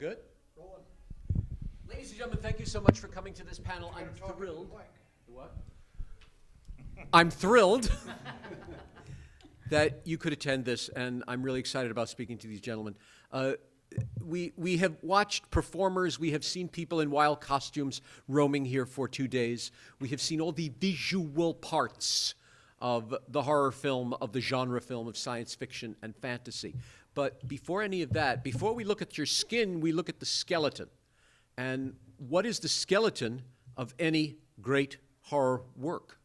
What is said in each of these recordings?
Good. Rollin. Ladies and gentlemen, thank you so much for coming to this panel. I'm thrilled. What? I'm thrilled that you could attend this, and I'm really excited about speaking to these gentlemen. We have watched performers. We have seen people in wild costumes roaming here for 2 days. We have seen all the visual parts of the horror film, of the genre film, of science fiction and fantasy. But before any of that, before we look at your skin, we look at the skeleton. And what is the skeleton of any great horror work?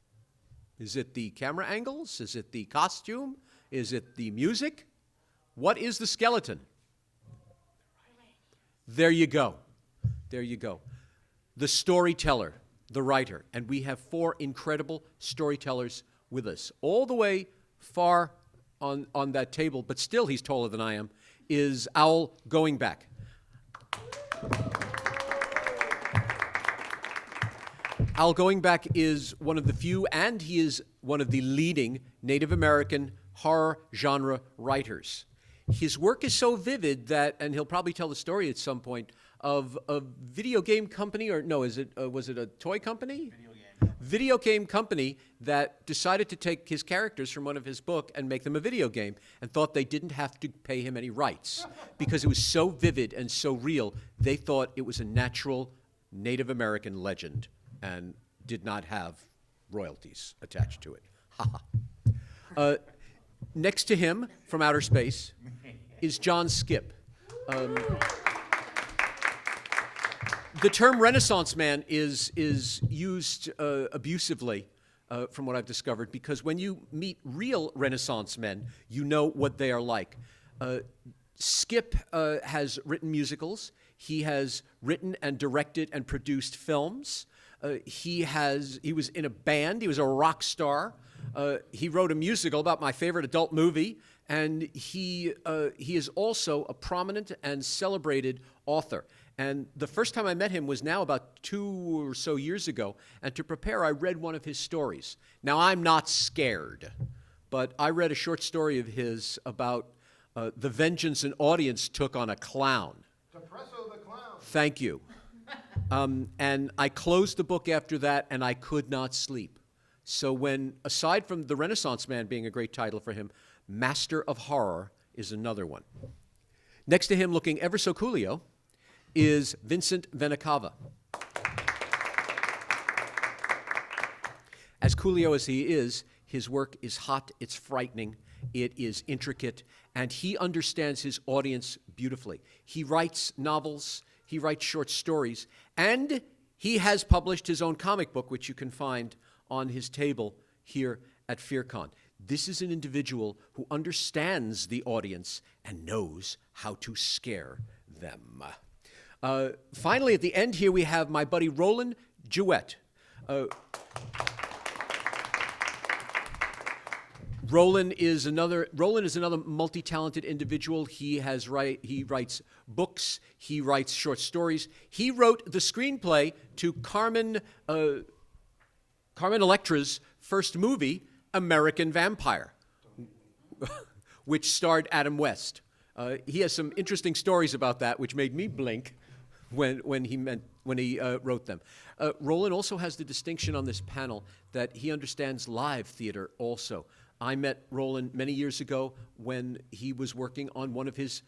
Is it the camera angles? Is it the costume? Is it the music? What is the skeleton? There you go. There you go. The storyteller, the writer. And we have 4 incredible storytellers with us. All the way far on that table, but still he's taller than I am, is Owl Goingback. Owl Goingback is one of the few, and he is one of the leading Native American horror genre writers. His work is so vivid that, and he'll probably tell the story at some point, of a video game company, or no, was it a toy company? Video game company that decided to take his characters from one of his book and make them a video game, and thought they didn't have to pay him any rights because it was so vivid and so real. They thought it was a natural Native American legend and did not have royalties attached to it. Next to him, from outer space, is John Skipp. The term Renaissance man is used abusively, from what I've discovered, because when you meet real Renaissance men, you know what they are like. Skipp has written musicals. He has written and directed and produced films. He was in a band. He was a rock star. He wrote a musical about my favorite adult movie, and he is also a prominent and celebrated author. And the first time I met him was now about 2 or so years ago, and to prepare, I read one of his stories. Now, I'm not scared, but I read a short story of his about the vengeance an audience took on a clown. Depresso the clown. Thank you. And I closed the book after that, and I could not sleep. So when, aside from The Renaissance Man being a great title for him, Master of Horror is another one. Next to him, looking ever so coolio, is Vincent Venicava. As coolio as he is, his work is hot, it's frightening, it is intricate, and he understands his audience beautifully. He writes novels, he writes short stories, and he has published his own comic book, which you can find on his table here at FearCON. This is an individual who understands the audience and knows how to scare them. Finally, at the end here, we have my buddy Rollin Jewett. Rollin is another multi-talented individual. He writes books. He writes short stories. He wrote the screenplay to Carmen Electra's first movie, American Vampire, which starred Adam West. He has some interesting stories about that, which made me blink when he wrote them. Rollin also has the distinction on this panel that he understands live theater also. I met Rollin many years ago when he was working on one of his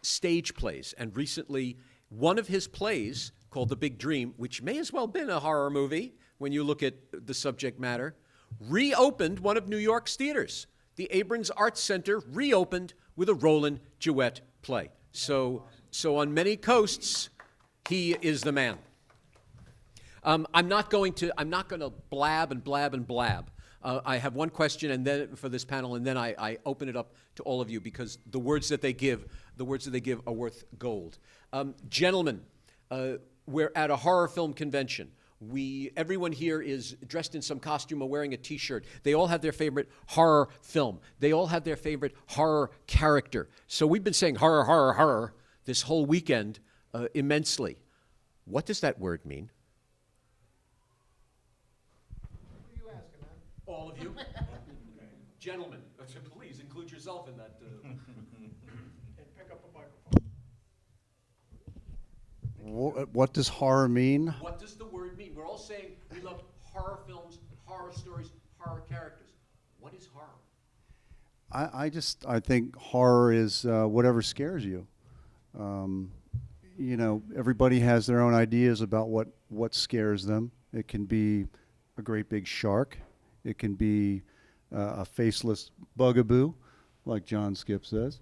stage plays, and recently one of his plays, called The Big Dream, which may as well have been a horror movie when you look at the subject matter, reopened one of New York's theaters. The Abrams Arts Center reopened with a Rollin Jewett play. So on many coasts, he is the man. I'm not going to blab and blab and blab. I have one question, and then for this panel, and then I open it up to all of you, because the words that they give are worth gold. Gentlemen, we're at a horror film convention. Everyone here is dressed in some costume or wearing a T-shirt. They all have their favorite horror film. They all have their favorite horror character. So we've been saying horror, horror, horror this whole weekend immensely. What does that word mean? Who are you asking, man? All of you. Gentlemen, please include yourself in that. And pick up a microphone. What does horror mean? What does the word mean? We're all saying we love horror films, horror stories, horror characters. What is horror? I think horror is whatever scares you. Everybody has their own ideas about what scares them. It can be a great big shark. It can be a faceless bugaboo, like John Skipp says.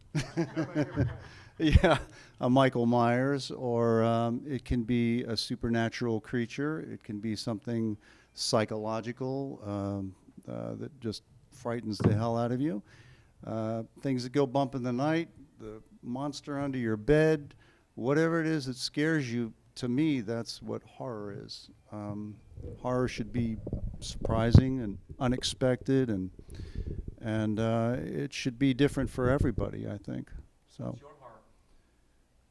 Yeah, a Michael Myers, or it can be a supernatural creature. It can be something psychological that just frightens the hell out of you. Things that go bump in the night, the monster under your bed, whatever it is that scares you, to me, that's what horror is. Horror should be surprising and unexpected, and it should be different for everybody, I think. So. What's your horror?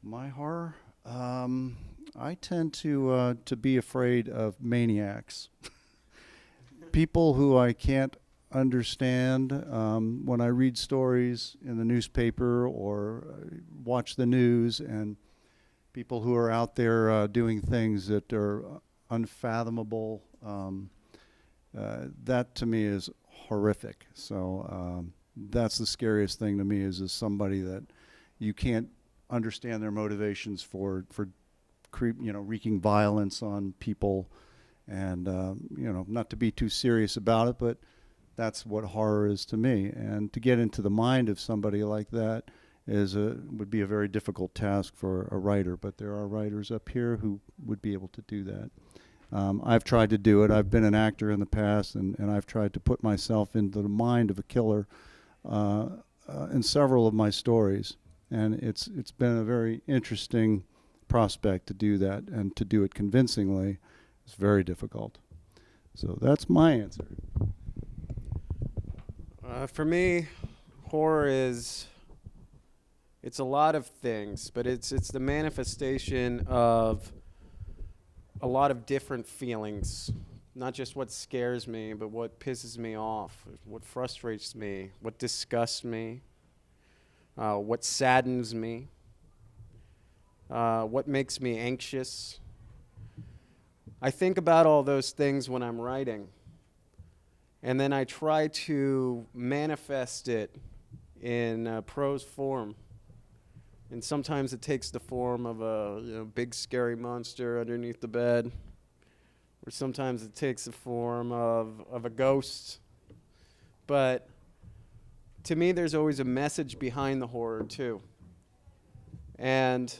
My horror? I tend to be afraid of maniacs. People who I can't understand. When I read stories in the newspaper or watch the news, and people who are out there doing things that are unfathomable, that to me is horrific. So that's the scariest thing to me, is somebody that you can't understand their motivations for wreaking violence on people, and not to be too serious about it, but that's what horror is to me. And to get into the mind of somebody like that would be a very difficult task for a writer, but there are writers up here who would be able to do that. I've tried to do it. I've been an actor in the past, and I've tried to put myself into the mind of a killer in several of my stories. And it's been a very interesting prospect to do that, and to do it convincingly is very difficult. So that's my answer. For me, horror it's a lot of things, but it's the manifestation of a lot of different feelings. Not just what scares me, but what pisses me off, what frustrates me, what disgusts me, what saddens me, what makes me anxious. I think about all those things when I'm writing, and then I try to manifest it in prose form. And sometimes it takes the form of a big scary monster underneath the bed, or sometimes it takes the form of a ghost. But to me, there's always a message behind the horror too. And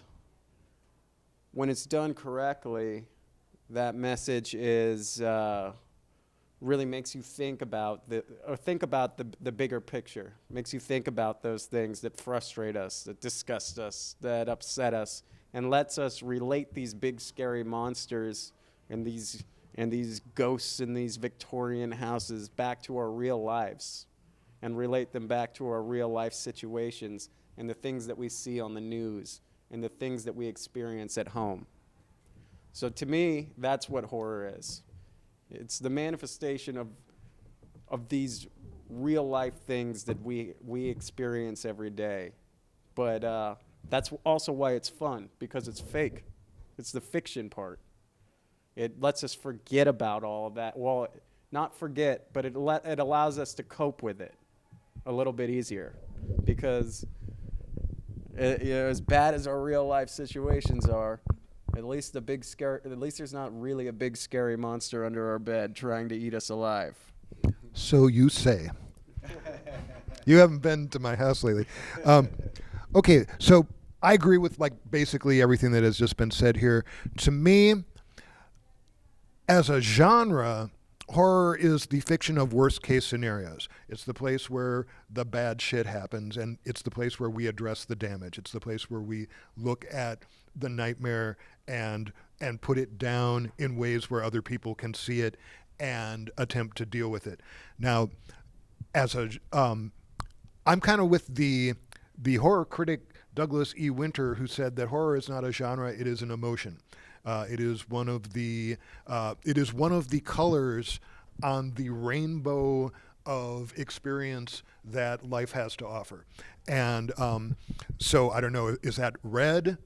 when it's done correctly, that message is really makes you think about the bigger picture. Makes you think about those things that frustrate us, that disgust us, that upset us, and lets us relate these big scary monsters and these ghosts in these Victorian houses back to our real lives, and relate them back to our real life situations and the things that we see on the news and the things that we experience at home. So to me, that's what horror is. It's the manifestation of these real life things that we experience every day. But that's also why it's fun, because it's fake. It's the fiction part. It lets us forget about all of that. Well, not forget, but it allows us to cope with it a little bit easier, because as bad as our real life situations are, at least there's not really a big scary monster under our bed trying to eat us alive. So you say. You haven't been to my house lately. Okay, so I agree with basically everything that has just been said here. To me, as a genre, horror is the fiction of worst case scenarios. It's the place where the bad shit happens, and it's the place where we address the damage. It's the place where we look at the nightmare and put it down in ways where other people can see it and attempt to deal with it. Now, I'm kind of with the horror critic Douglas E. Winter, who said that horror is not a genre; it is an emotion. It is one of the colors on the rainbow of experience that life has to offer. And so I don't know, is that red?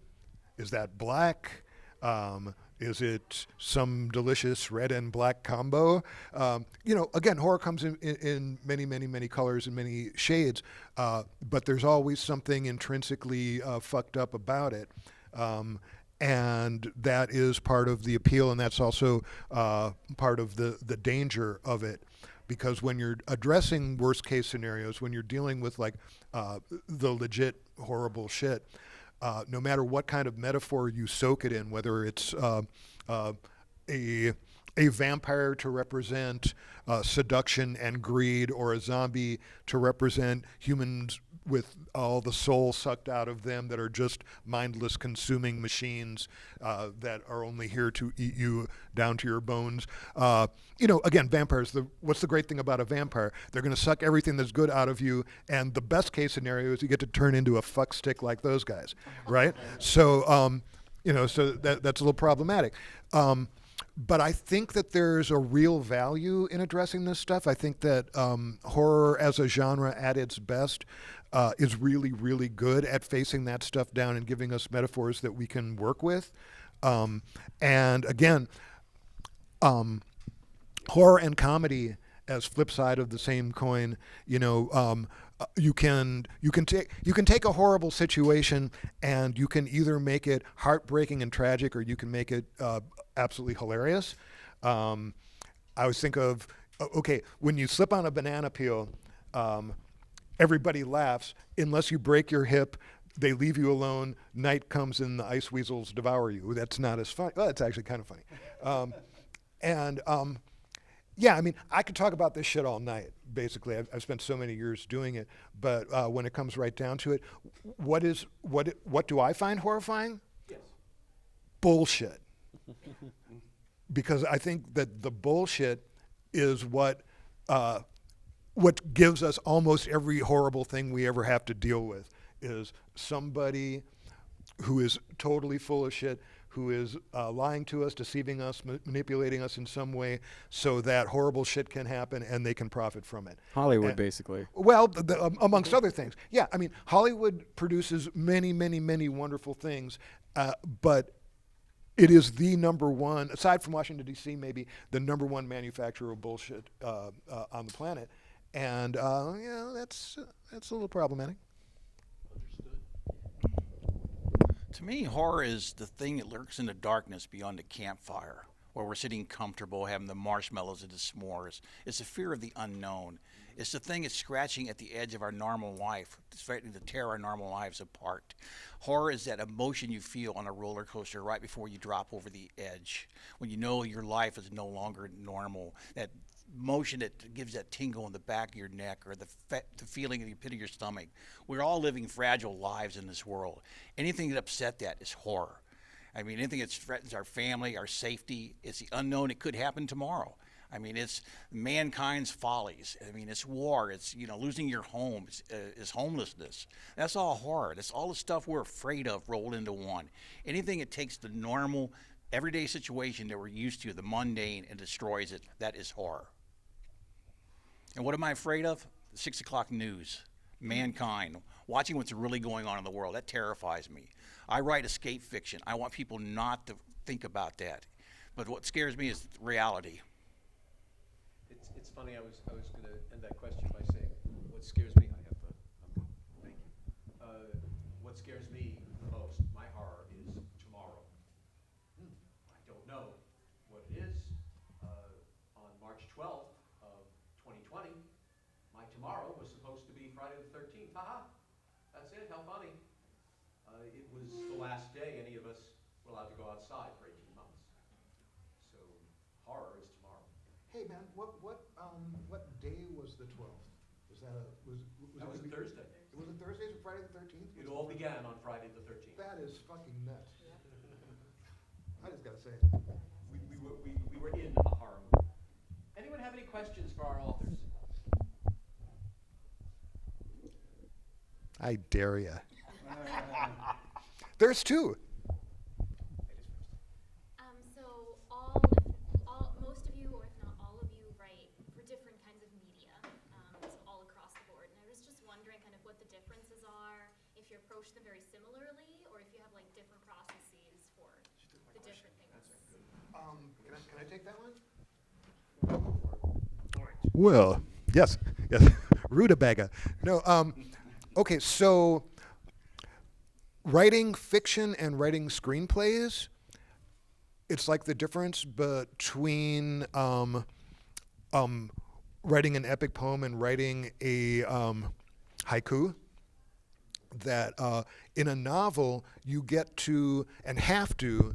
Is that black? Is it some delicious red and black combo? Again, horror comes in many, many, many colors and many shades, but there's always something intrinsically fucked up about it. And that is part of the appeal, and that's also part of the danger of it. Because when you're addressing worst case scenarios, when you're dealing with like the legit horrible shit, no matter what kind of metaphor you soak it in, whether it's a vampire to represent seduction and greed, or a zombie to represent humans with all the soul sucked out of them that are just mindless consuming machines that are only here to eat you down to your bones. Again, vampires, what's the great thing about a vampire? They're going to suck everything that's good out of you, and the best case scenario is you get to turn into a fuck stick like those guys, right? So, so that's a little problematic. But I think that there's a real value in addressing this stuff. I think that horror as a genre at its best is really, really good at facing that stuff down and giving us metaphors that we can work with. And again, horror and comedy as flip side of the same coin, you can take a horrible situation and you can either make it heartbreaking and tragic, or you can make it absolutely hilarious. I always think of, okay, when you slip on a banana peel, everybody laughs unless you break your hip. They leave you alone. Night comes and the ice weasels devour you. That's not as funny. Well, it's actually kind of funny. Yeah, I mean, I could talk about this shit all night, basically. I've spent so many years doing it. But when it comes right down to it, what do I find horrifying? Yes. Bullshit. Because I think that the bullshit is what gives us almost every horrible thing we ever have to deal with, is somebody who is totally full of shit, who is lying to us, deceiving us, manipulating us in some way so that horrible shit can happen and they can profit from it. Hollywood, basically. Well, amongst other things. Yeah, I mean, Hollywood produces many, many, many wonderful things, but it is the number one, aside from Washington, D.C., maybe, the number one manufacturer of bullshit on the planet. And, that's a little problematic. To me, horror is the thing that lurks in the darkness beyond the campfire, where we're sitting comfortable, having the marshmallows and the s'mores. It's the fear of the unknown. It's the thing that's scratching at the edge of our normal life, threatening to tear our normal lives apart. Horror is that emotion you feel on a roller coaster right before you drop over the edge, when you know your life is no longer normal. That motion that gives that tingle in the back of your neck, or the feeling in the pit of your stomach. We're all living fragile lives in this world. Anything that upset that is horror. I mean, anything that threatens our family, our safety, it's the unknown. It could happen tomorrow. I mean, it's mankind's follies. I mean, it's war. It's, losing your home. It's homelessness. That's all horror. That's all the stuff we're afraid of rolled into one. Anything that takes the normal, everyday situation that we're used to, the mundane, and destroys it, that is horror. And what am I afraid of? The 6 o'clock news, mankind, watching what's really going on in the world. That terrifies me. I write escape fiction. I want people not to think about that. But what scares me is reality. It's funny. I was going to end that question by saying, what scares me? I have thank you. What scares me the most? My horror is tomorrow. I don't know what it is. On March 12th of 2020, my tomorrow was supposed to be Friday the 13th. Haha. That's it. How funny. It was the last day any of us were allowed to go outside for 18 months. So horror is tomorrow. Hey man, what day was the 12th? Was that That was a Thursday. Was it Thursday or Friday the 13th? It all began on Friday the 13th. That is fucking nuts. I just gotta say. We were in a horror movie. Anyone have any questions for our authors? I dare ya. There's two. Most of you, or if not all of you, write for different kinds of media, so all across the board. And I was just wondering kind of what the differences are, if you approach them very similarly, or if you have like different processes for the different Can I take that one? Well, yes, yes. Rutabaga. No, okay, so writing fiction and writing screenplays, it's like the difference between writing an epic poem and writing a haiku. That in a novel you get to and have to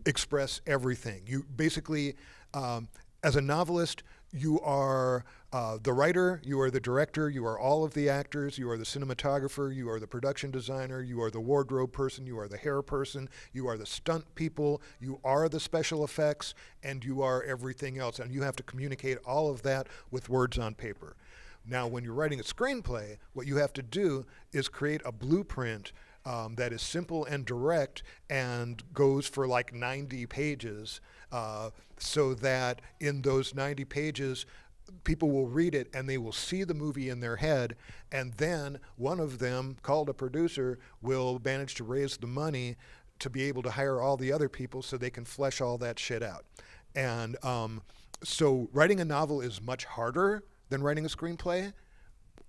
express everything. You basically, as a novelist, you are the writer, you are the director, you are all of the actors, you are the cinematographer, you are the production designer, you are the wardrobe person, you are the hair person, you are the stunt people, you are the special effects, and you are everything else. And you have to communicate all of that with words on paper. Now, when you're writing a screenplay, what you have to do is create a blueprint that is simple and direct and goes for like 90 pages so that in those 90 pages, people will read it and they will see the movie in their head, and then one of them, called a producer, will manage to raise the money to be able to hire all the other people so they can flesh all that shit out. And so writing a novel is much harder than writing a screenplay,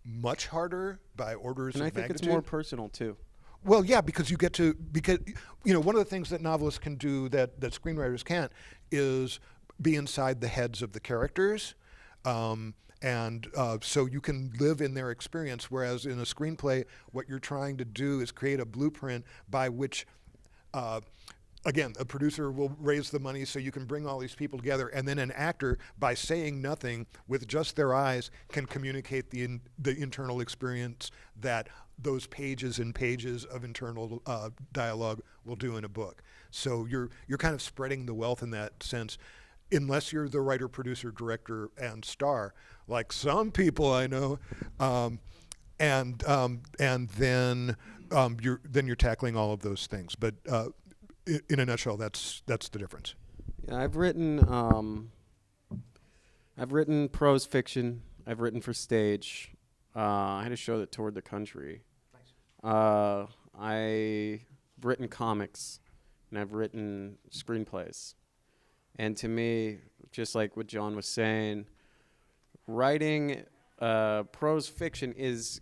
much harder by orders of And I magnitude. think it's more personal too. Well, yeah, because one of the things that novelists can do that screenwriters can't is be inside the heads of the characters. So you can live in their experience, whereas in a screenplay, what you're trying to do is create a blueprint by which again, a producer will raise the money so you can bring all these people together, and then an actor, by saying nothing with just their eyes, can communicate the internal experience that those pages and pages of internal dialogue will do in a book. So you're kind of spreading the wealth in that sense, unless you're the writer, producer, director, and star, like some people I know, and then you're tackling all of those things. But in a nutshell, that's the difference. Yeah, I've written prose fiction. I've written for stage. I had a show that toured the country. I've written comics, and I've written screenplays. And to me, just like what John was saying, writing prose fiction is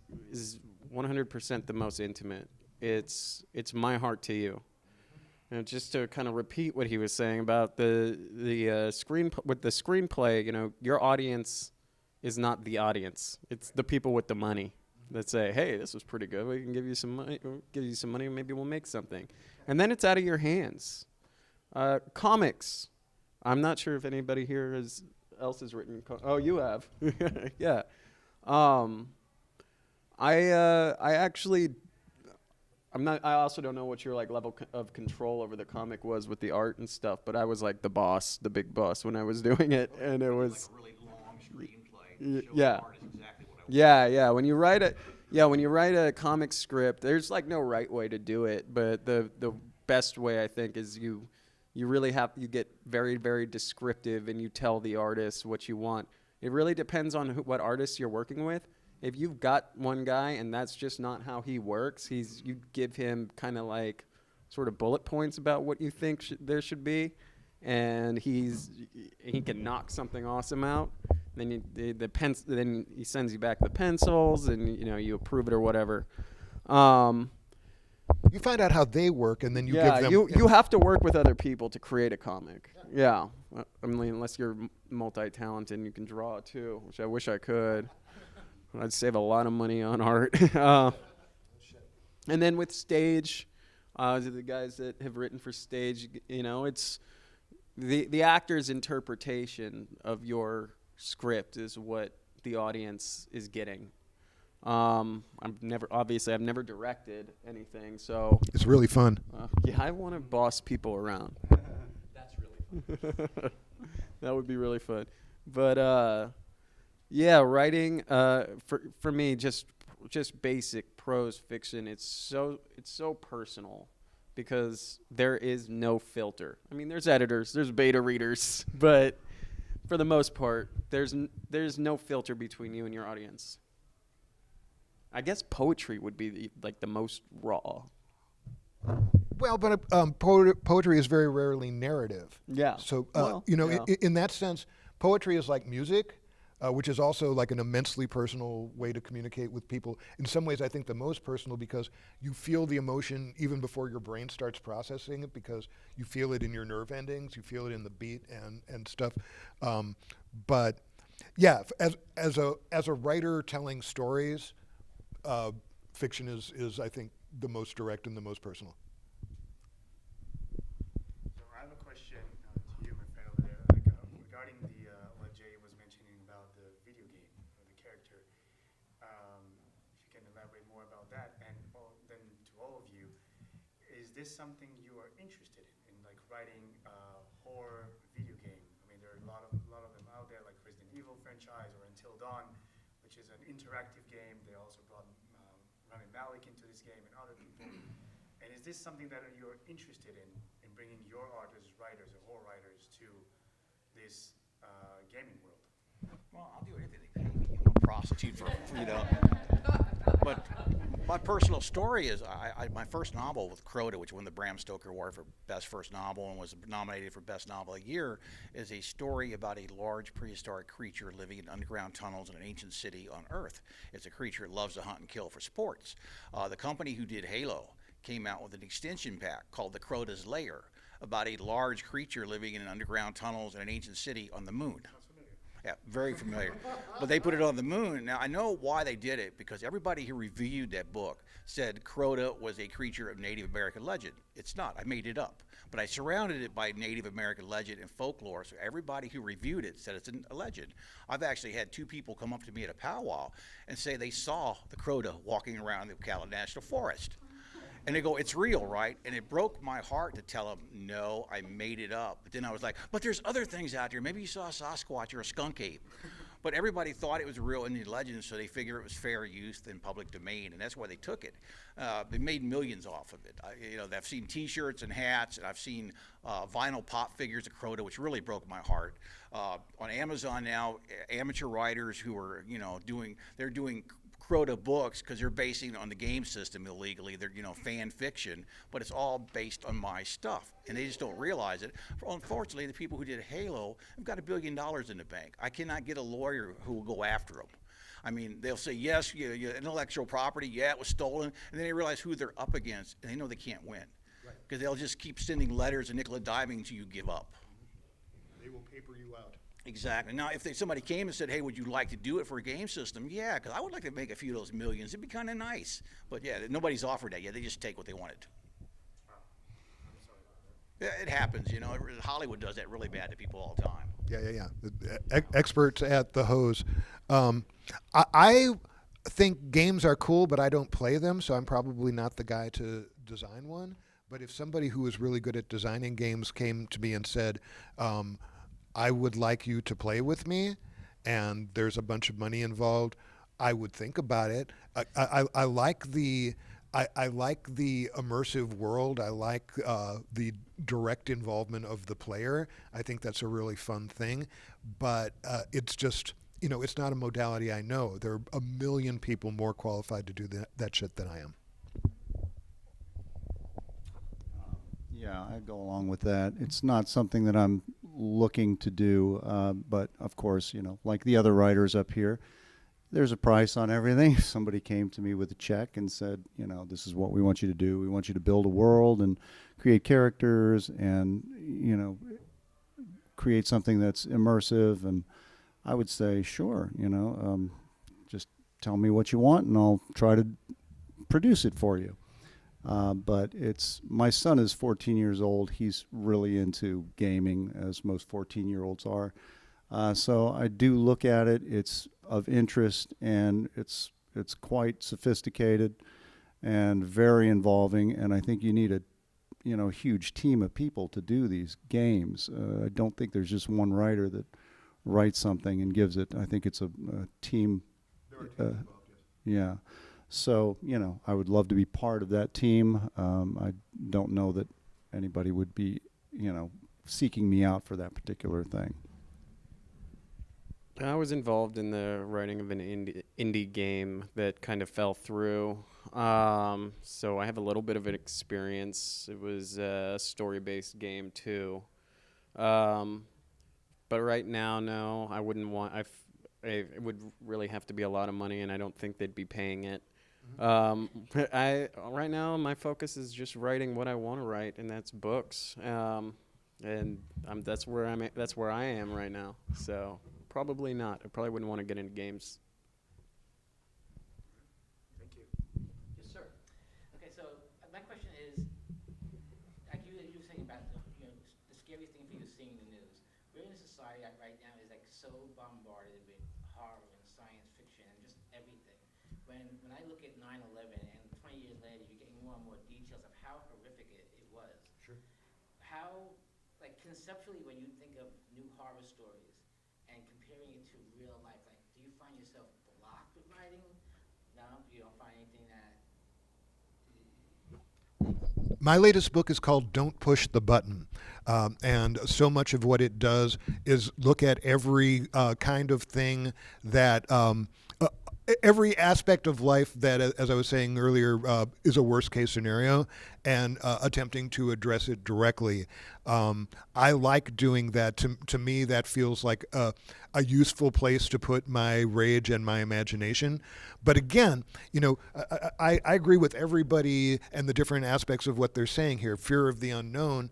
100% the most intimate. It's my heart to you. And just to kind of repeat what he was saying about the screenplay, your audience is not the audience. It's the people with the money that say, "Hey, this was pretty good. We can give you some money. Maybe we'll make something." And then it's out of your hands. Comics. I'm not sure if anybody here else has written. Oh, you have. Yeah. I also don't know what your level of control over the comic was with the art and stuff, but I was like the big boss when I was doing it, and it was like a really long screenplay. Yeah. Art is exactly what I want. Yeah. When you write a comic script, there's like no right way to do it, but the best way I think is you really you get very, very descriptive, and you tell the artist what you want. It really depends on what artist you're working with. If you've got one guy and that's just not how he works, you give him kind of like sort of bullet points about what you think there should be, and he can knock something awesome out. Then then he sends you back the pencils, and you approve it or whatever. You find out how they work, and then you give them. You have to work with other people to create a comic. Yeah. I mean, unless you're multi-talented and you can draw too, which I wish I could. I'd save a lot of money on art. And then with stage, the guys that have written for stage, it's the actor's interpretation of your script is what the audience is getting. I've never directed anything, so It's really fun. I want to boss people around. That's really fun. That would be really fun. But yeah, writing for me, just basic prose fiction. It's so personal because there is no filter. I mean, there's editors, there's beta readers, but for the most part, there's no filter between you and your audience. I guess poetry would be the most raw. Well, but poetry is very rarely narrative. Yeah. So, Well, yeah. in that sense, poetry is like music, which is also like an immensely personal way to communicate with people. In some ways, I think the most personal because you feel the emotion even before your brain starts processing it because you feel it in your nerve endings, you feel it in the beat and stuff. But yeah, as a writer telling stories, fiction is I think the most direct and the most personal. So I have a question to you, my friend over there, regarding what Jay was mentioning about the video game or the character. If you can elaborate more about that, and then to all of you, is this something you are interested in like writing a horror video game? I mean, there are a lot of them out there, like Resident Evil franchise or Until Dawn, which is an interactive game. They also brought Rami Malek into this game and other people. And is this something that you're interested in bringing your artists, writers, or horror writers to this gaming world? Well, I'll do anything they pay me. I'm a prostitute for you know. But my personal story is my first novel with Crota, which won the Bram Stoker Award for Best First Novel and was nominated for Best Novel of the Year, is a story about a large prehistoric creature living in underground tunnels in an ancient city on Earth. It's a creature that loves to hunt and kill for sports. The company who did Halo came out with an extension pack called The Crota's Lair about a large creature living in underground tunnels in an ancient city on the moon. Yeah, very familiar. But they put it on the moon. Now, I know why they did it, because everybody who reviewed that book said Crota was a creature of Native American legend. It's not. I made it up. But I surrounded it by Native American legend and folklore, so everybody who reviewed it said it's a legend. I've actually had 2 people come up to me at a powwow and say they saw the Crota walking around the Ocala National Forest. And they go, it's real, right? And it broke my heart to tell them, no, I made it up. But then I was like, but there's other things out there. Maybe you saw a Sasquatch or a skunk ape. But everybody thought it was a real Indian legend, so they figured it was fair use in public domain, and that's why they took it. They made millions off of it. I've seen T-shirts and hats, and I've seen vinyl pop figures of Crota, which really broke my heart. On Amazon now, amateur writers who are, doing Crota books, because they're basing it on the game system illegally. They're fan fiction, but it's all based on my stuff, and they just don't realize it. Unfortunately, the people who did Halo have got $1 billion in the bank. I cannot get a lawyer who will go after them. I mean, they'll say, yes, intellectual property, yeah, it was stolen, and then they realize who they're up against, and they know they can't win, because they'll just keep sending letters and nickel and diming until you give up. They will paper you out. Exactly. Now, if somebody came and said, hey, would you like to do it for a game system? Yeah, because I would like to make a few of those millions. It'd be kind of nice. But yeah, nobody's offered that yet. They just take what they wanted to. Yeah, it happens, Hollywood does that really bad to people all the time. Yeah. Experts at the hose. I think games are cool, but I don't play them, so I'm probably not the guy to design one. But if somebody who is really good at designing games came to me and said, I would like you to play with me, and there's a bunch of money involved, I would think about it. I like the immersive world. I like the direct involvement of the player. I think that's a really fun thing, but it's just, it's not a modality I know. There are a million people more qualified to do that shit than I am. Yeah, I go along with that. It's not something that I'm looking to do, but of course, like the other writers up here, there's a price on everything. If somebody came to me with a check and said, this is what we want you to do. We want you to build a world and create characters and, create something that's immersive. And I would say, sure, just tell me what you want and I'll try to produce it for you. But my son is 14 years old. He's really into gaming, as most 14-year-olds are. So I do look at it. It's of interest, and it's quite sophisticated and very involving. And I think you need a huge team of people to do these games. I don't think there's just one writer that writes something and gives it. I think it's a team. There are teams involved, yes. Yeah. So, I would love to be part of that team. I don't know that anybody would be, seeking me out for that particular thing. I was involved in the writing of an indie game that kind of fell through. So I have a little bit of an experience. It was a story-based game too. But right now, no, I wouldn't want. It would really have to be a lot of money, and I don't think they'd be paying it. But right now my focus is just writing what I want to write, and that's books. And that's where I am right now. So probably not. I probably wouldn't want to get into games. Thank you. Yes, sir. Okay, so my question is, like you were saying about the scariest thing for you is seeing the news. We're in a society right now is like so bombarded with horror and science fiction and just everything. When I look at 9/11 and 20 years later, you're getting more and more details of how horrific it was. Sure. How, like conceptually, when you think of new horror stories and comparing it to real life, like do you find yourself blocked with writing? No, you don't find anything that. My latest book is called Don't Push the Button. And so much of what it does is look at every kind of thing that, every aspect of life that, as I was saying earlier, is a worst case scenario, and attempting to address it directly. I like doing that. To me, that feels like a useful place to put my rage and my imagination. But again, I agree with everybody and the different aspects of what they're saying here. Fear of the unknown.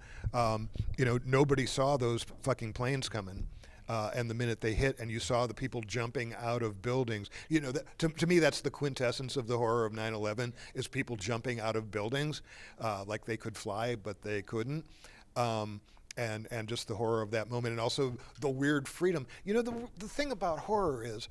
Nobody saw those fucking planes coming. And the minute they hit, and you saw the people jumping out of buildings, to me, that's the quintessence of the horror of 9/11, is people jumping out of buildings, like they could fly, but they couldn't. And just the horror of that moment, and also the weird freedom. The thing about horror is,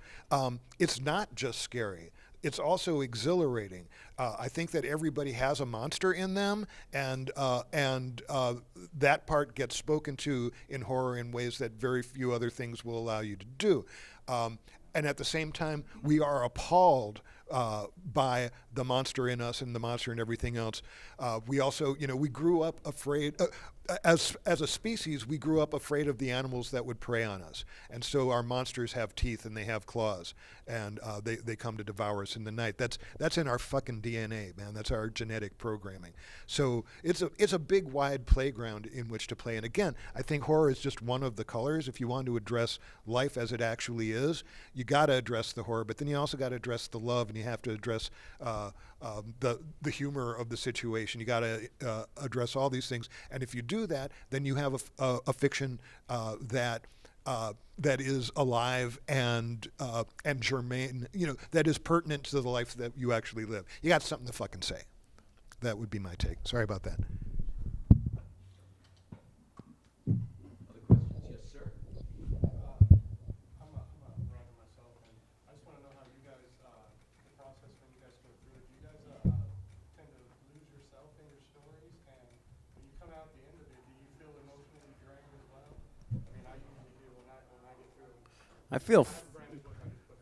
it's not just scary. It's also exhilarating. I think that everybody has a monster in them, and that part gets spoken to in horror in ways that very few other things will allow you to do. And at the same time, we are appalled by the monster in us and the monster in everything else. We also, we grew up afraid. As a species, we grew up afraid of the animals that would prey on us, and so our monsters have teeth and they have claws, and they come to devour us in the night. That's in our fucking DNA, man. That's our genetic programming. So it's a big, wide playground in which to play. And again, I think horror is just one of the colors. If you want to address life as it actually is, you got to address the horror, but then you also got to address the love, and you have to address the humor of the situation. You got to address all these things, and if you do that, then you have a fiction that is alive and germane, that is pertinent to the life that you actually live. You got something to fucking say. That would be my take. Sorry about that. Other questions? Yes, sir. I'm a writer myself, and I just want to know how you guys, the process when you guys go through it. Do you guys tend to lose yourself in your stories, and when you come out at the end of it, do you feel emotionally drained as well? I mean, I usually do when I get through it.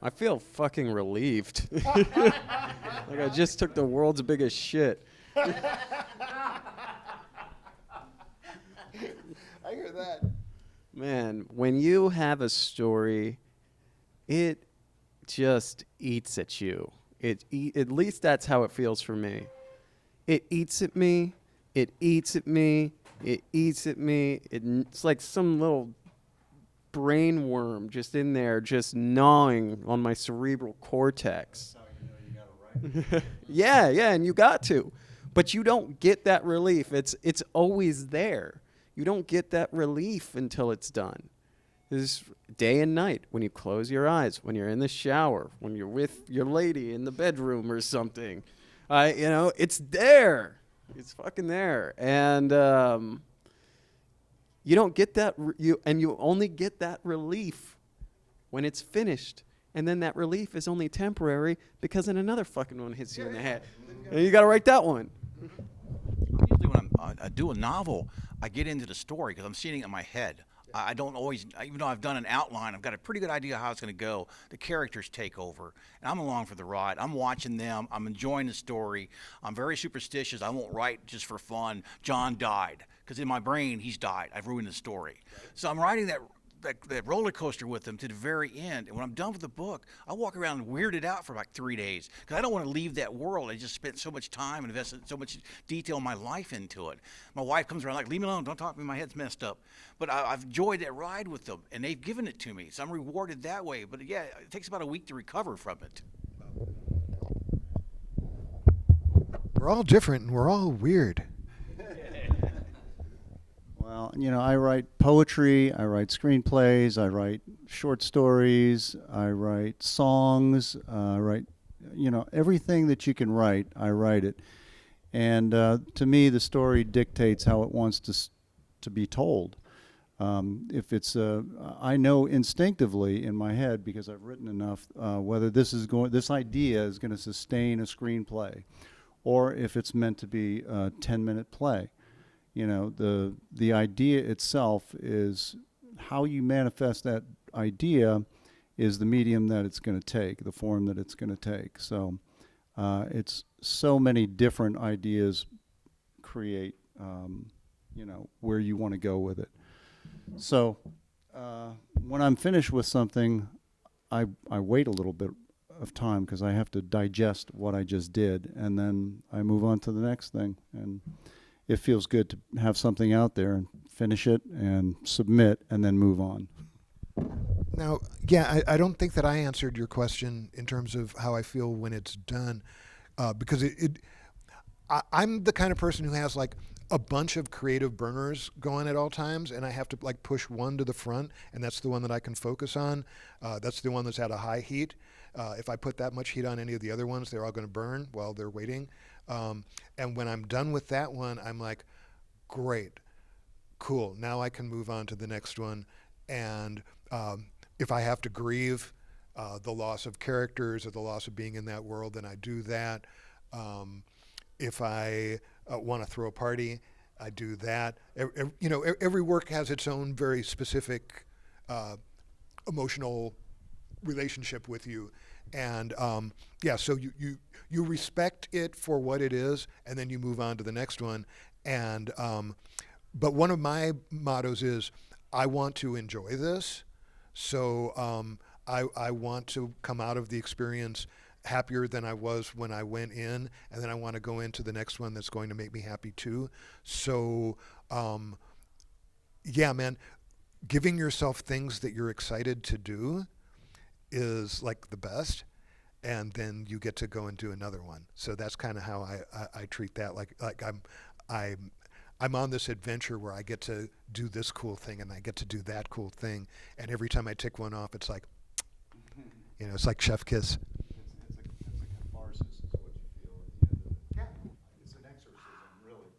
I feel fucking relieved. Like I just took the world's biggest shit. I hear that. Man, when you have a story, it just eats at you. At least that's how it feels for me. It eats at me. It eats at me. It eats at me. It's like some little brain worm just in there, just gnawing on my cerebral cortex. That's how you gotta write. Yeah, and you got to. But you don't get that relief. It's always there. You don't get that relief until it's done. This day and night, when you close your eyes, when you're in the shower, when you're with your lady in the bedroom or something. It's there. It's fucking there. And you don't get that, you only get that relief when it's finished. And then that relief is only temporary because then another fucking one hits you in the head. And you got to write that one. Usually when I do a novel, I get into the story because I'm seeing it in my head. I don't always, even though I've done an outline, I've got a pretty good idea how it's going to go. The characters take over, and I'm along for the ride. I'm watching them. I'm enjoying the story. I'm very superstitious. I won't write just for fun. John died, because in my brain, he's died. I've ruined the story. Right. So I'm writing that roller coaster with them to the very end. And when I'm done with the book, I walk around and weirded out for like 3 days because I don't want to leave that world. I just spent so much time and invested so much detail in my life into it. My wife comes around like, leave me alone, don't talk to me, my head's messed up. But I've enjoyed that ride with them, and they've given it to me, so I'm rewarded that way. But yeah, it takes about a week to recover from it. We're all different and we're all weird. Well, I write poetry, I write screenplays, I write short stories, I write songs, I write, everything that you can write, I write it. And to me, the story dictates how it wants to be told. If it's, I know instinctively in my head, because I've written enough, whether this idea is going to sustain a screenplay, or if it's meant to be a 10-minute play. The idea itself is how you manifest that idea is the medium that it's going to take, the form that it's going to take. So it's so many different ideas create, where you want to go with it. So when I'm finished with something, I wait a little bit of time because I have to digest what I just did, and then I move on to the next thing. And it feels good to have something out there and finish it and submit and then move on. Now, yeah, I don't think that I answered your question in terms of how I feel when it's done, because I'm the kind of person who has like a bunch of creative burners going at all times, and I have to like push one to the front, and that's the one that I can focus on. That's the one that's at a high heat. If I put that much heat on any of the other ones, they're all going to burn while they're waiting. And when I'm done with that one, I'm like, great, cool. Now I can move on to the next one. And if I have to grieve the loss of characters or the loss of being in that world, then I do that. If I want to throw a party, I do that. Every work has its own very specific emotional relationship with you. And so you respect it for what it is, and then you move on to the next one. And but one of my mottos is, I want to enjoy this, so I want to come out of the experience happier than I was when I went in, and then I want to go into the next one that's going to make me happy too. So man, giving yourself things that you're excited to do is like the best, and then you get to go and do another one. So that's kind of how I treat that. Like I'm on this adventure where I get to do this cool thing and I get to do that cool thing, and every time I tick one off, it's like, it's like chef kiss. It's a catharsis is what you feel at the end of it. Yeah, it's an exorcism, really.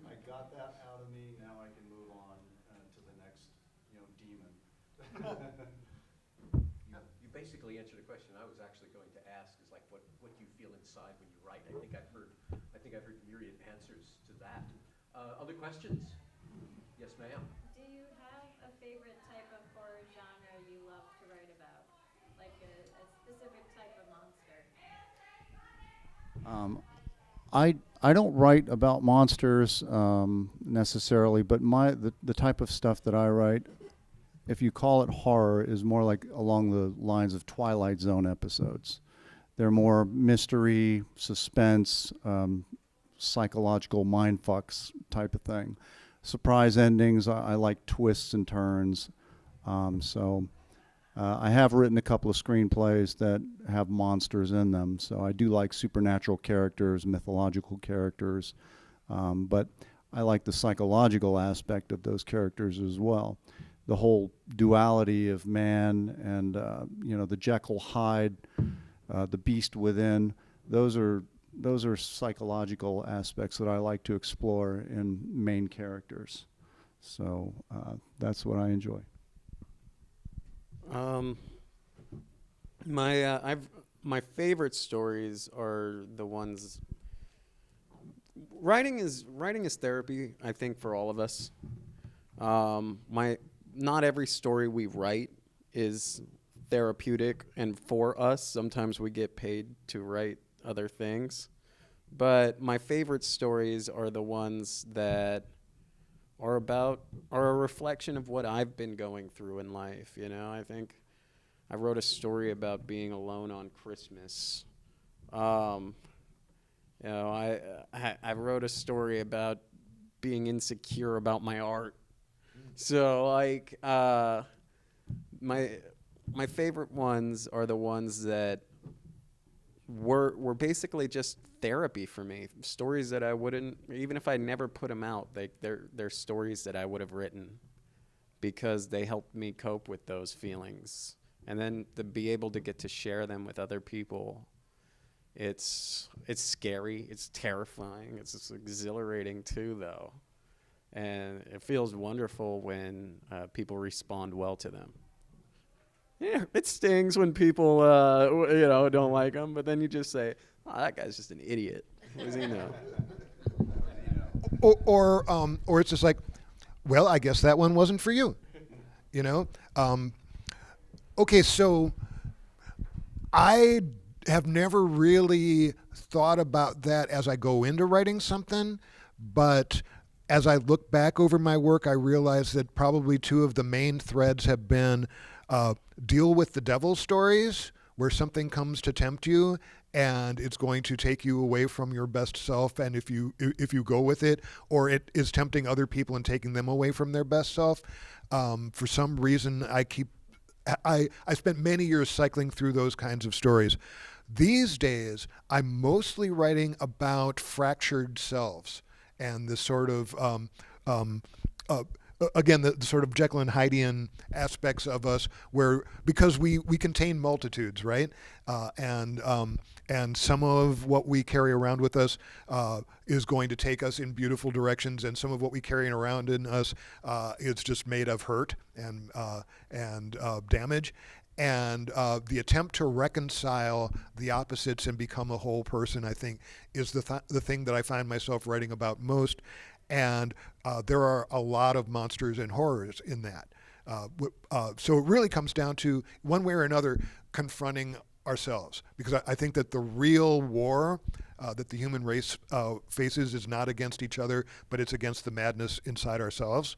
I got that out of me. Now I can move on to the next, demon. You basically answered a question I was actually going to ask, is like what do you feel inside when you write? I think I've heard myriad answers to that. Other questions? Yes, ma'am. Do you have a favorite type of horror genre you love to write about? Like a specific type of monster? I don't write about monsters necessarily, but the type of stuff that I write, if you call it horror, is more like along the lines of Twilight Zone episodes. They're more mystery, suspense, psychological mindfucks type of thing. Surprise endings, I like twists and turns. I have written a couple of screenplays that have monsters in them, so I do like supernatural characters, mythological characters, but I like the psychological aspect of those characters as well. The whole duality of man and the Jekyll Hyde, the beast within. Those are psychological aspects that I like to explore in main characters. So that's what I enjoy. My favorite stories are the ones. Writing is therapy, I think, for all of us. Not every story we write is therapeutic and for us. Sometimes we get paid to write other things. But my favorite stories are the ones that are about are a reflection of what I've been going through in life. You know, I think I wrote a story about being alone on Christmas. You know, I wrote a story about being insecure about my art. So like my favorite ones are the ones that were basically just therapy for me. Stories that I wouldn't, even if I never put them out, they're stories that I would have written because they helped me cope with those feelings. And then to be able to get to share them with other people, it's scary, it's terrifying, it's just exhilarating too, though. And it feels wonderful when people respond well to them. Yeah, it stings when people, don't like them, but then you just say, "Oh, that guy's just an idiot." What does he know? Or it's just like, well, I guess that one wasn't for you, you know. Okay, so I have never really thought about that as I go into writing something, but as I look back over my work, I realize that probably two of the main threads have been deal with the devil stories, where something comes to tempt you and it's going to take you away from your best self, and if you go with it, or it is tempting other people and taking them away from their best self. For some reason, I spent many years cycling through those kinds of stories. These days, I'm mostly writing about fractured selves and the sort of again, the sort of Jekyll and Hydean aspects of us, because we contain multitudes, right? And some of what we carry around with us is going to take us in beautiful directions, and some of what we carry around in us is just made of hurt and damage. And the attempt to reconcile the opposites and become a whole person, I think, is the thing that I find myself writing about most. And there are a lot of monsters and horrors in that. So it really comes down to, one way or another, confronting ourselves. Because I think that the real war that the human race faces is not against each other, but it's against the madness inside ourselves.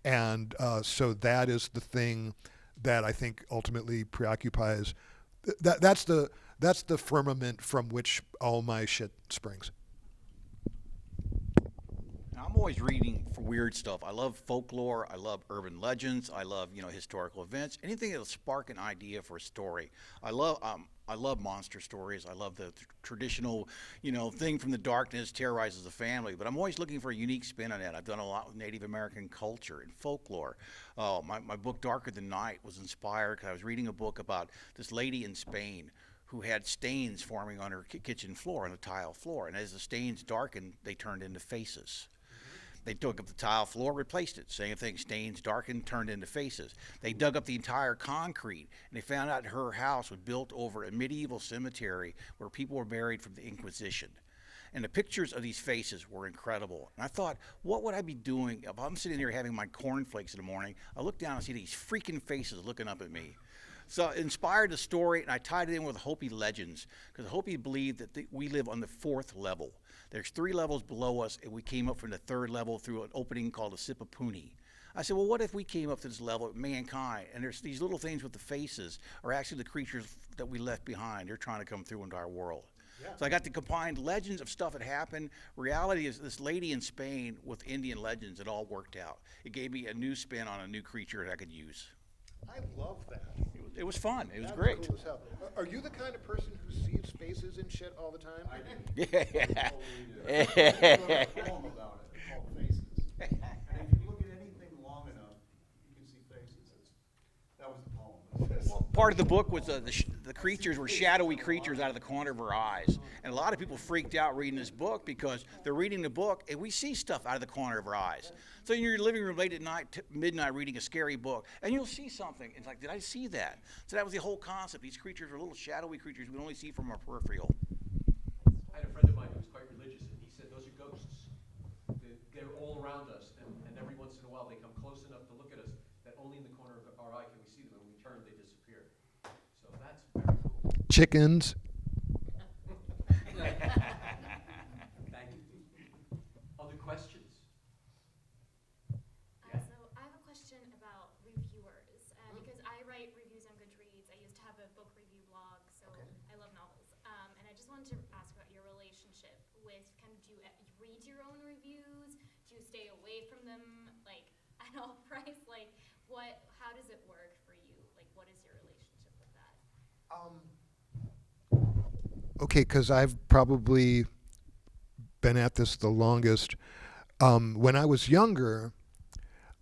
And so that is the thing that I think ultimately preoccupies. That's the firmament from which all my shit springs. I'm always reading for weird stuff. I love folklore. I love urban legends. I love historical events. Anything that'll spark an idea for a story. I love monster stories. I love the traditional thing from the darkness terrorizes the family. But I'm always looking for a unique spin on that. I've done a lot with Native American culture and folklore. My book Darker Than Night was inspired because I was reading a book about this lady in Spain who had stains forming on her kitchen floor, on the tile floor. And as the stains darkened, they turned into faces. They dug up the tile floor, replaced it. Same thing, stains darkened, turned into faces. They dug up the entire concrete, and they found out her house was built over a medieval cemetery where people were buried from the Inquisition. And the pictures of these faces were incredible. And I thought, what would I be doing if I'm sitting here having my cornflakes in the morning? I look down and see these freaking faces looking up at me. So it inspired the story, and I tied it in with Hopi legends, because Hopi believed that we live on the 4th level. There's 3 levels below us, and we came up from the 3rd level through an opening called a Sipapuni. I said, well, what if we came up to this level of mankind, and there's these little things with the faces are actually the creatures that we left behind. They're trying to come through into our world. Yeah. So I got to combine legends of stuff that happened. Reality is this lady in Spain with Indian legends. It all worked out. It gave me a new spin on a new creature that I could use. I love that. It was fun. It was That's great. Cool as hell. Are you the kind of person who sees faces and shit all the time? I do. Yeah. I wrote a poem about it called Faces. And if you look at anything long enough, you can see faces. That was the poem. Well, part of the book was the creatures were shadowy creatures out of the corner of her eyes. And a lot of people freaked out reading this book because they're reading the book and we see stuff out of the corner of our eyes. So in your living room late at night, midnight, reading a scary book, and you'll see something. It's like, did I see that? So that was the whole concept. These creatures are little shadowy creatures we can only see from our peripheral. I had a friend of mine who was quite religious, and he said those are ghosts. They're all around us, and every once in a while they come close enough to look at us that only in the corner of our eye can we see them, and when we turn, they disappear. So that's very cool. Chickens. Thank you. Other questions? So a book review blog, so I love novels. And I just wanted to ask about your relationship with kind of, do you read your own reviews? Do you stay away from them, like, at all price? Like, how does it work for you? Like, what is your relationship with that? Okay, because I've probably been at this the longest. When I was younger,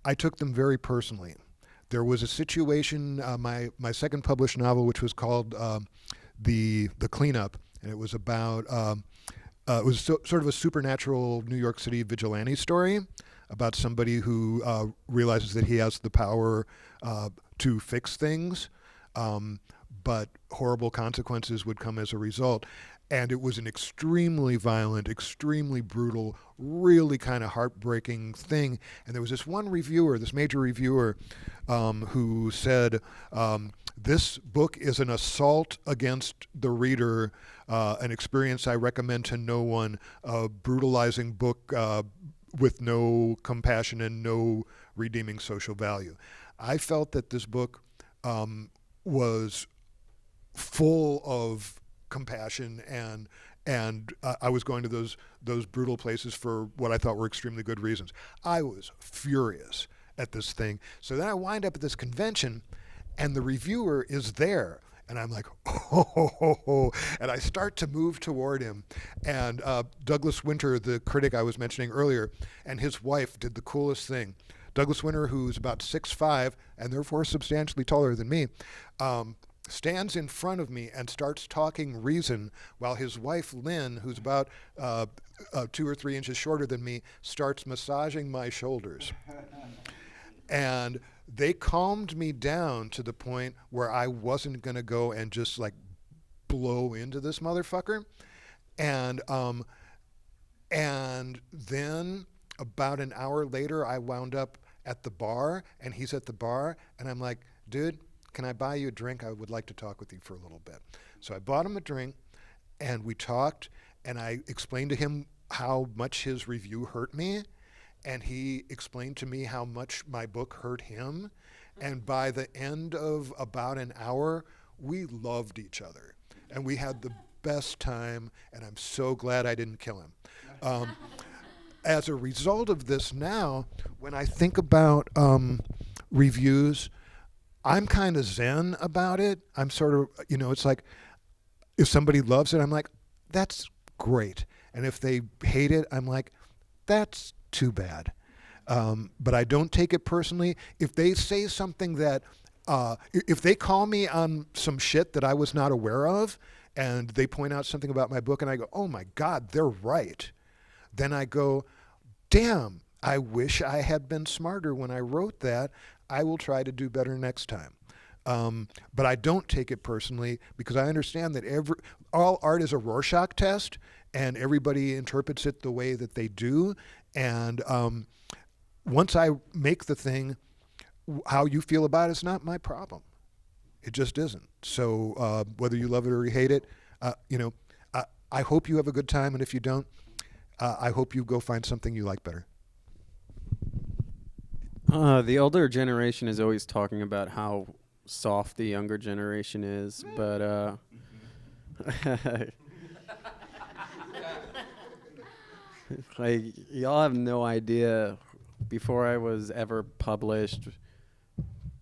I took them very personally. There was a situation, my second published novel, which was called the Cleanup, and it was about it was sort of a supernatural New York City vigilante story about somebody who realizes that he has the power to fix things, but horrible consequences would come as a result. And it was an extremely violent, extremely brutal, really kind of heartbreaking thing. And there was this one reviewer, this major reviewer, who said, this book is an assault against the reader, an experience I recommend to no one, a brutalizing book with no compassion and no redeeming social value. I felt that this book was full of compassion, and I was going to those brutal places for what I thought were extremely good reasons. I was furious at this thing. So then I wind up at this convention, and the reviewer is there, and I'm like, oh, and I start to move toward him. And Douglas Winter, the critic I was mentioning earlier, and his wife did the coolest thing. Douglas Winter, who's about 6'5", and therefore substantially taller than me, stands in front of me and starts talking reason, while his wife, Lynn, who's about 2 or 3 inches shorter than me, starts massaging my shoulders. And they calmed me down to the point where I wasn't going to go and just like blow into this motherfucker. And then about an hour later, I wound up at the bar, and he's at the bar, and I'm like, dude, can I buy you a drink? I would like to talk with you for a little bit. So I bought him a drink, and we talked, and I explained to him how much his review hurt me, and he explained to me how much my book hurt him. And by the end of about an hour, we loved each other, and we had the best time, and I'm so glad I didn't kill him. As a result of this now, when I think about reviews, I'm kind of zen about it. I'm sort of, it's like, if somebody loves it, I'm like, that's great. And if they hate it, I'm like, that's too bad. But I don't take it personally. If they say something that, if they call me on some shit that I was not aware of, and they point out something about my book, and I go, oh my God, they're right. Then I go, damn, I wish I had been smarter when I wrote that. I will try to do better next time. But I don't take it personally, because I understand that all art is a Rorschach test, and everybody interprets it the way that they do. And once I make the thing, how you feel about it is not my problem. It just isn't. So whether you love it or you hate it, I hope you have a good time, and if you don't, I hope you go find something you like better. The older generation is always talking about how soft the younger generation is, but like, y'all have no idea. Before I was ever published,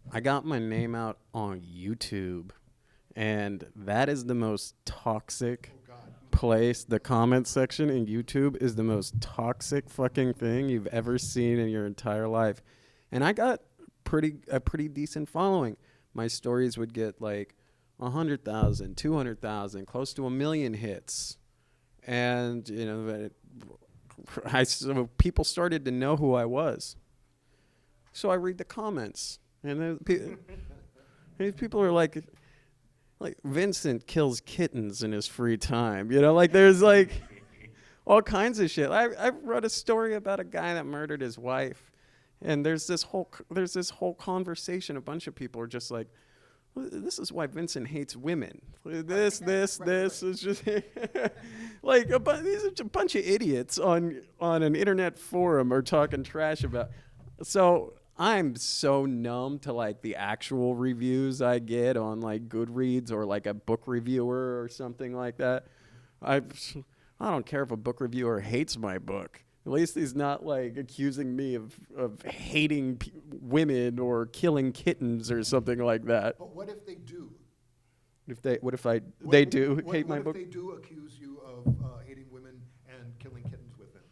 I got my name out on YouTube, and that is the most toxic place. The comment section in YouTube is the most toxic fucking thing you've ever seen in your entire life. And I got a pretty decent following. My stories would get like 100,000, 200,000, close to 1 million hits. And, so people started to know who I was. So I read the comments, and these people are like Vincent kills kittens in his free time. There's like all kinds of shit. I wrote a story about a guy that murdered his wife. And there's this whole conversation. A bunch of people are just like, this is why Vincent hates women. This is just like these are a bunch of idiots on an internet forum are talking trash about. So I'm so numb to like the actual reviews I get on like Goodreads or like a book reviewer or something like that. I don't care if a book reviewer hates my book. At least he's not like accusing me of hating women or killing kittens or something like that. But what if they do? They do hate my what book? What if they do accuse you of hating women and killing kittens with them?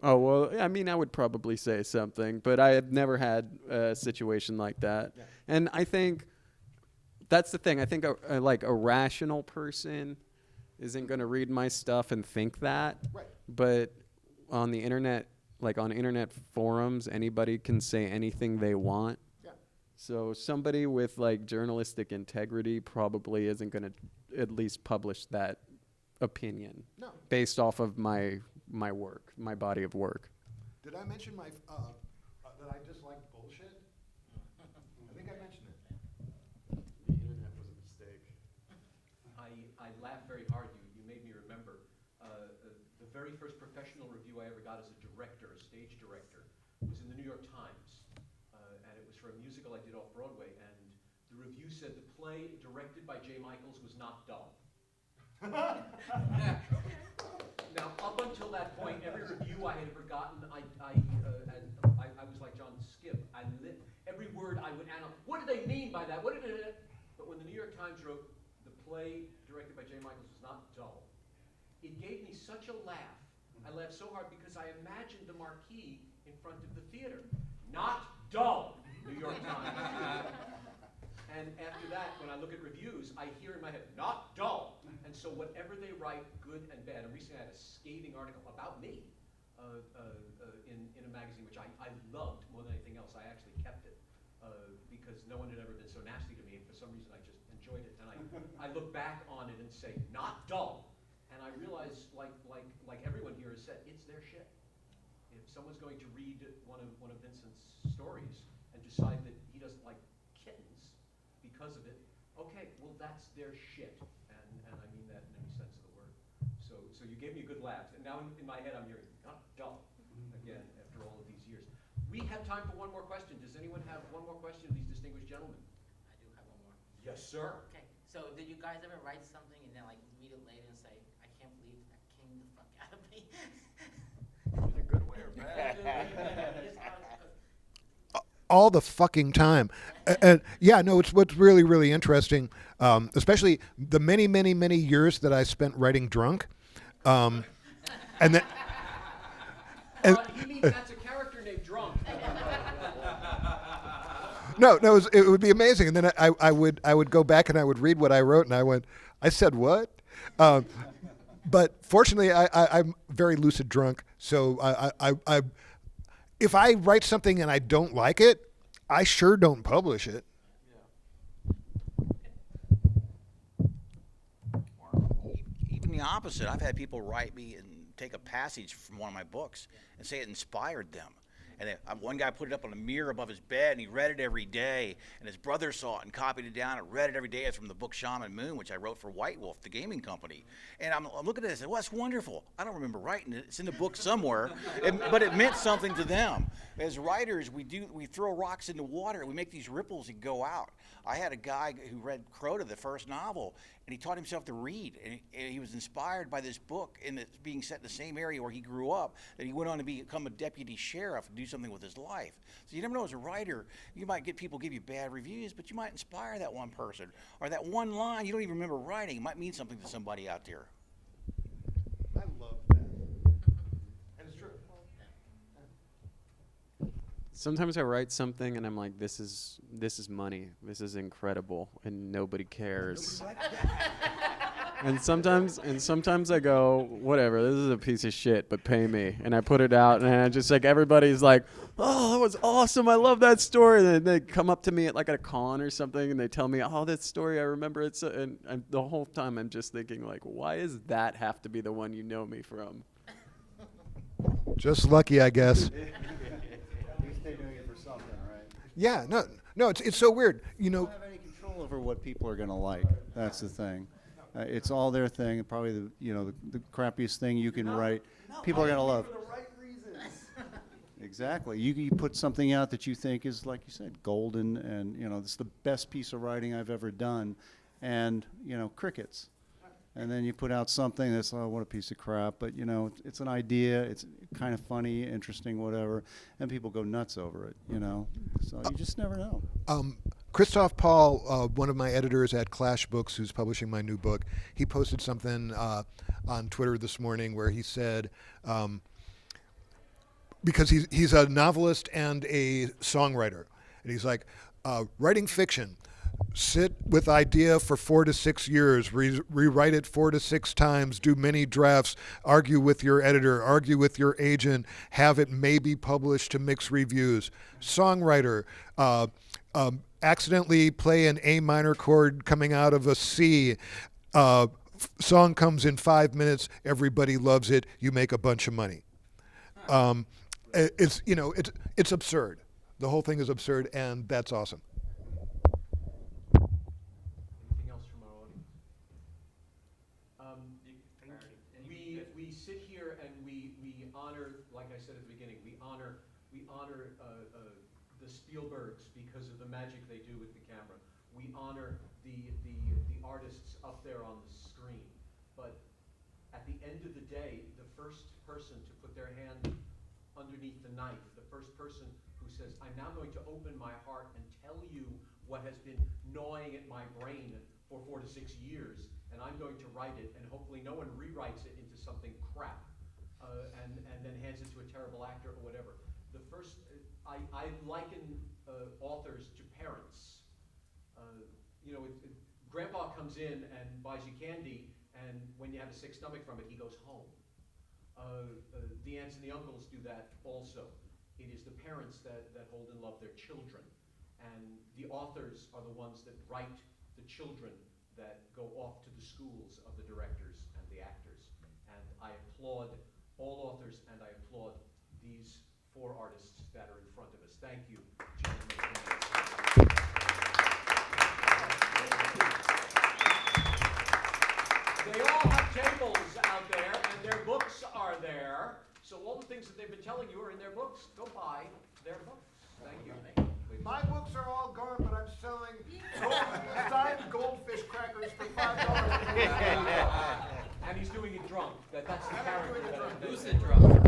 Oh, well, I mean, I would probably say something, but I have never had a situation like that. Yeah. And I think that's the thing. I think a rational person isn't going to read my stuff and think that. Right. But on the internet, like on internet forums, anybody can say anything they want. Yeah. So somebody with like journalistic integrity probably isn't going to at least publish that opinion. No. Based off of my work, my body of work. Did I mention my that I dislike bullshit? I think I mentioned it. The internet was a mistake. I laughed very hard. You made me remember. The very first professional review I ever got as a director, a stage director, was in the New York Times. And it was for a musical I did off-Broadway. And the review said the play directed by J. Michaels was not dull. Now, up until that point, every review I had ever gotten, I was like John Skipp. Every word I would analyze. What do they mean by that? What did it? But when the New York Times wrote the play directed by J. Michaels was not dull, it gave me such a laugh. I laughed so hard because I imagined the marquee in front of the theater. Not dull, New York Times. And after that, when I look at reviews, I hear in my head, not dull. And so whatever they write, good and bad. And recently I had a scathing article about me in a magazine, which I loved more than anything else. I actually kept it because no one had ever been so nasty to me. And for some reason, I just enjoyed it. And I look back on it and say, not dull. And I realize, like everyone here has said, it's their shit. If someone's going to read one of Vincent's stories and decide that he doesn't like kittens because of it, okay, well, that's their shit. And I mean that in any sense of the word. So you gave me a good laugh. And now in my head, I'm hearing, not dull, again, after all of these years. We have time for one more question. Does anyone have one more question of these distinguished gentlemen? I do have one more. Yes, sir. Okay, so did you guys ever write something and then like read it later and say, I can't believe that came the fuck out of me? In a good way or bad? All the fucking time. And yeah, no, it's what's really, really interesting, especially the many, many, many years that I spent writing drunk. And then. He means that's a character named Drunk. No, it would be amazing. And then I would go back and I would read what I wrote, and I said what? But fortunately, I'm very lucid drunk, so I if I write something and I don't like it, I sure don't publish it. Even the opposite. I've had people write me and take a passage from one of my books and say it inspired them. And one guy put it up on a mirror above his bed, and he read it every day. And his brother saw it and copied it down and read it every day. It's from the book Shaman Moon, which I wrote for White Wolf, the gaming company. And I'm looking at it and I said, well, that's wonderful. I don't remember writing it. It's in the book somewhere. But it meant something to them. As writers, we throw rocks into water, and we make these ripples that go out. I had a guy who read Crota, the first novel, and he taught himself to read. And he was inspired by this book, and it's being set in the same area where he grew up, that he went on to become a deputy sheriff and do something with his life. So you never know, as a writer, you might get people give you bad reviews, but you might inspire that one person. Or that one line you don't even remember writing, it might mean something to somebody out there. I love that. And it's true. Sometimes I write something and I'm like, this is money. This is incredible, and nobody cares. And sometimes I go, whatever, this is a piece of shit, but pay me. And I put it out, and I just like, everybody's like, oh, that was awesome. I love that story. And then they come up to me at like at a con or something, and they tell me, oh, that story, I remember it. And the whole time I'm just thinking, like, why does that have to be the one you know me from? Just lucky, I guess. At least they're doing it for something, right? Yeah, no, it's so weird. You know, Don't have any control over what people are going to like. That's the thing. It's all their thing. Probably the crappiest thing you can write. People are going to love. For the right reasons. Exactly. You put something out that you think is, like you said, golden, and it's the best piece of writing I've ever done, and crickets. And then you put out something that's, oh, what a piece of crap, but it's an idea, it's kind of funny, interesting, whatever, and people go nuts over it. So you just never know. Christoph Paul, one of my editors at Clash Books, who's publishing my new book, he posted something on Twitter this morning where he said, because he's a novelist and a songwriter, and he's like, writing fiction, sit with idea for 4 to 6 years, rewrite it 4 to 6 times, do many drafts, argue with your editor, argue with your agent, have it maybe published to mix reviews. Songwriter, accidentally play an A minor chord coming out of a C. Song comes in 5 minutes, everybody loves it, you make a bunch of money. It's absurd. The whole thing is absurd, and that's awesome. Anything else from our audience? We sit here and we honor, like I said at the beginning, we honor the Spielbergs because of the magic they do with the camera. We honor the artists up there on the screen. But at the end of the day, the first person to put their hand underneath the knife, the first person who says, I'm now going to open my heart and tell you what has been gnawing at my brain for 4 to 6 years, and I'm going to write it, and hopefully no one rewrites it into something crap, and then hands it to a terrible actor or whatever. The first, I liken authors to parents. Grandpa comes in and buys you candy, and when you have a sick stomach from it, he goes home. The aunts and the uncles do that also. It is the parents that hold and love their children. And the authors are the ones that write the children that go off to the schools of the directors and the actors. And I applaud all authors, and I applaud these 4 artists that are in front of us. Thank you, gentlemen. They all have tables out there, and their books are there. So all the things that they've been telling you are in their books. Go buy their books. Thank you. My books are all gone, but I'm selling Stein goldfish crackers for $5. And he's doing it drunk. That's the character. Who's the drunk?